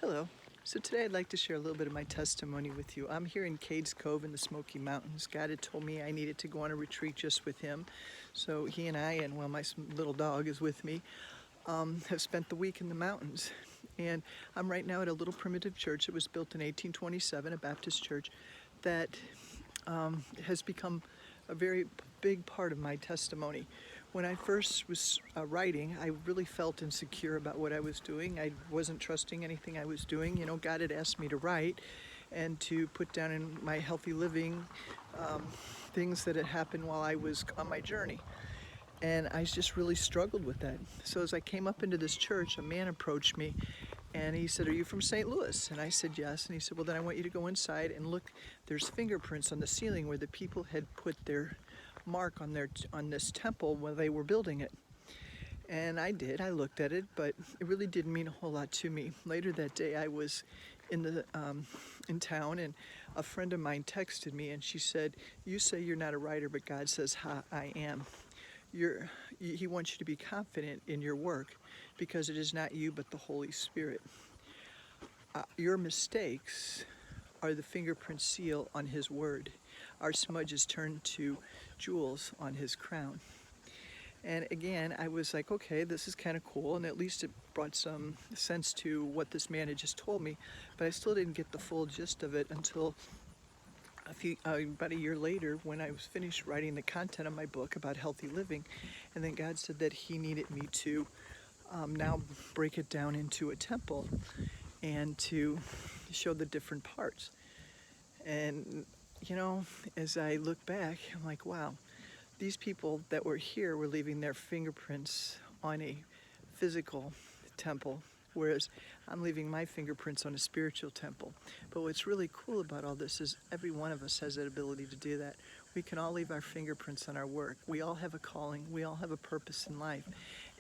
Hello. So today I'd like to share a little bit of my testimony with you. I'm here in Cades Cove in the Smoky Mountains. God had told me I needed to go on a retreat just with him. So he and I, and well, my little dog is with me, have spent the week in the mountains. And I'm right now at a little primitive church. It was built in 1827, a Baptist church that has become a very big part of my testimony. When I first was writing, I really felt insecure about what I was doing. I wasn't trusting anything I was doing. You know, God had asked me to write and to put down in my healthy living things that had happened while I was on my journey. And I just really struggled with that. So as I came up into this church, a man approached me and he said, "Are you from St. Louis?" And I said, "Yes." And he said, "Well, then I want you to go inside and look. There's fingerprints on the ceiling where the people had put their mark on this temple when they were building it." And I did. I looked at it, but it really didn't mean a whole lot to me. Later that day, I was in town, and a friend of mine texted me, and she said, "You say you're not a writer, but God says, I am. He wants you to be confident in your work because it is not you but the Holy Spirit. Your mistakes are the fingerprint seal on his word. Our smudges turn to jewels on his crown." And again, I was like, okay, this is kind of cool, and at least it brought some sense to what this man had just told me, but I still didn't get the full gist of it until about a year later, when I was finished writing the content of my book about healthy living. And then God said that he needed me to now break it down into a temple and to show the different parts. And you know, as I look back, I'm like, wow, these people that were here were leaving their fingerprints on a physical temple, whereas I'm leaving my fingerprints on a spiritual temple. But what's really cool about all this is every one of us has that ability to do that. We can all leave our fingerprints on our work. We all have a calling. We all have a purpose in life.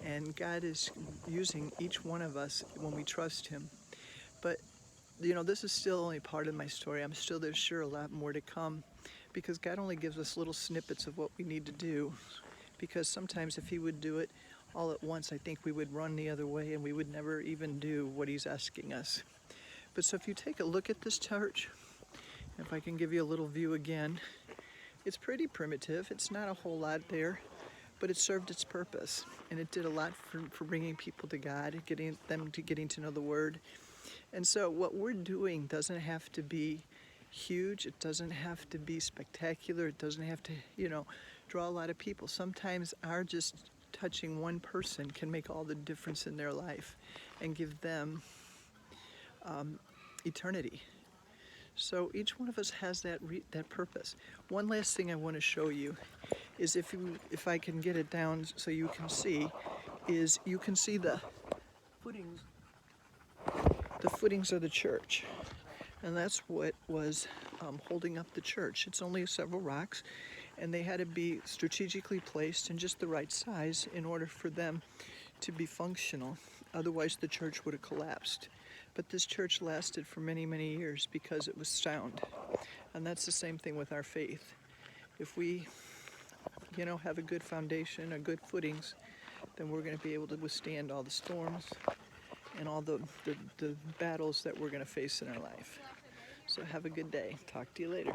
And God is using each one of us when we trust him. But you know, this is still only part of my story. There's sure a lot more to come, because God only gives us little snippets of what we need to do. Because sometimes if he would do it all at once, I think we would run the other way and we would never even do what he's asking us. But so if you take a look at this church, if I can give you a little view again, it's pretty primitive. It's not a whole lot there, but it served its purpose. And it did a lot for bringing people to God, getting to know the Word. And so what we're doing doesn't have to be huge. It doesn't have to be spectacular. It doesn't have to, draw a lot of people. Sometimes our just touching one person can make all the difference in their life and give them eternity. So each one of us has that purpose. One last thing I want to show you is if I can get it down so you can see, is you can see the footings of the church. And that's what was holding up the church. It's only several rocks, and they had to be strategically placed in just the right size in order for them to be functional. Otherwise, the church would have collapsed. But this church lasted for many, many years because it was sound. And that's the same thing with our faith. If we, have a good foundation, a good footings, then we're going to be able to withstand all the storms and all the battles that we're going to face in our life. So have a good day. Talk to you later.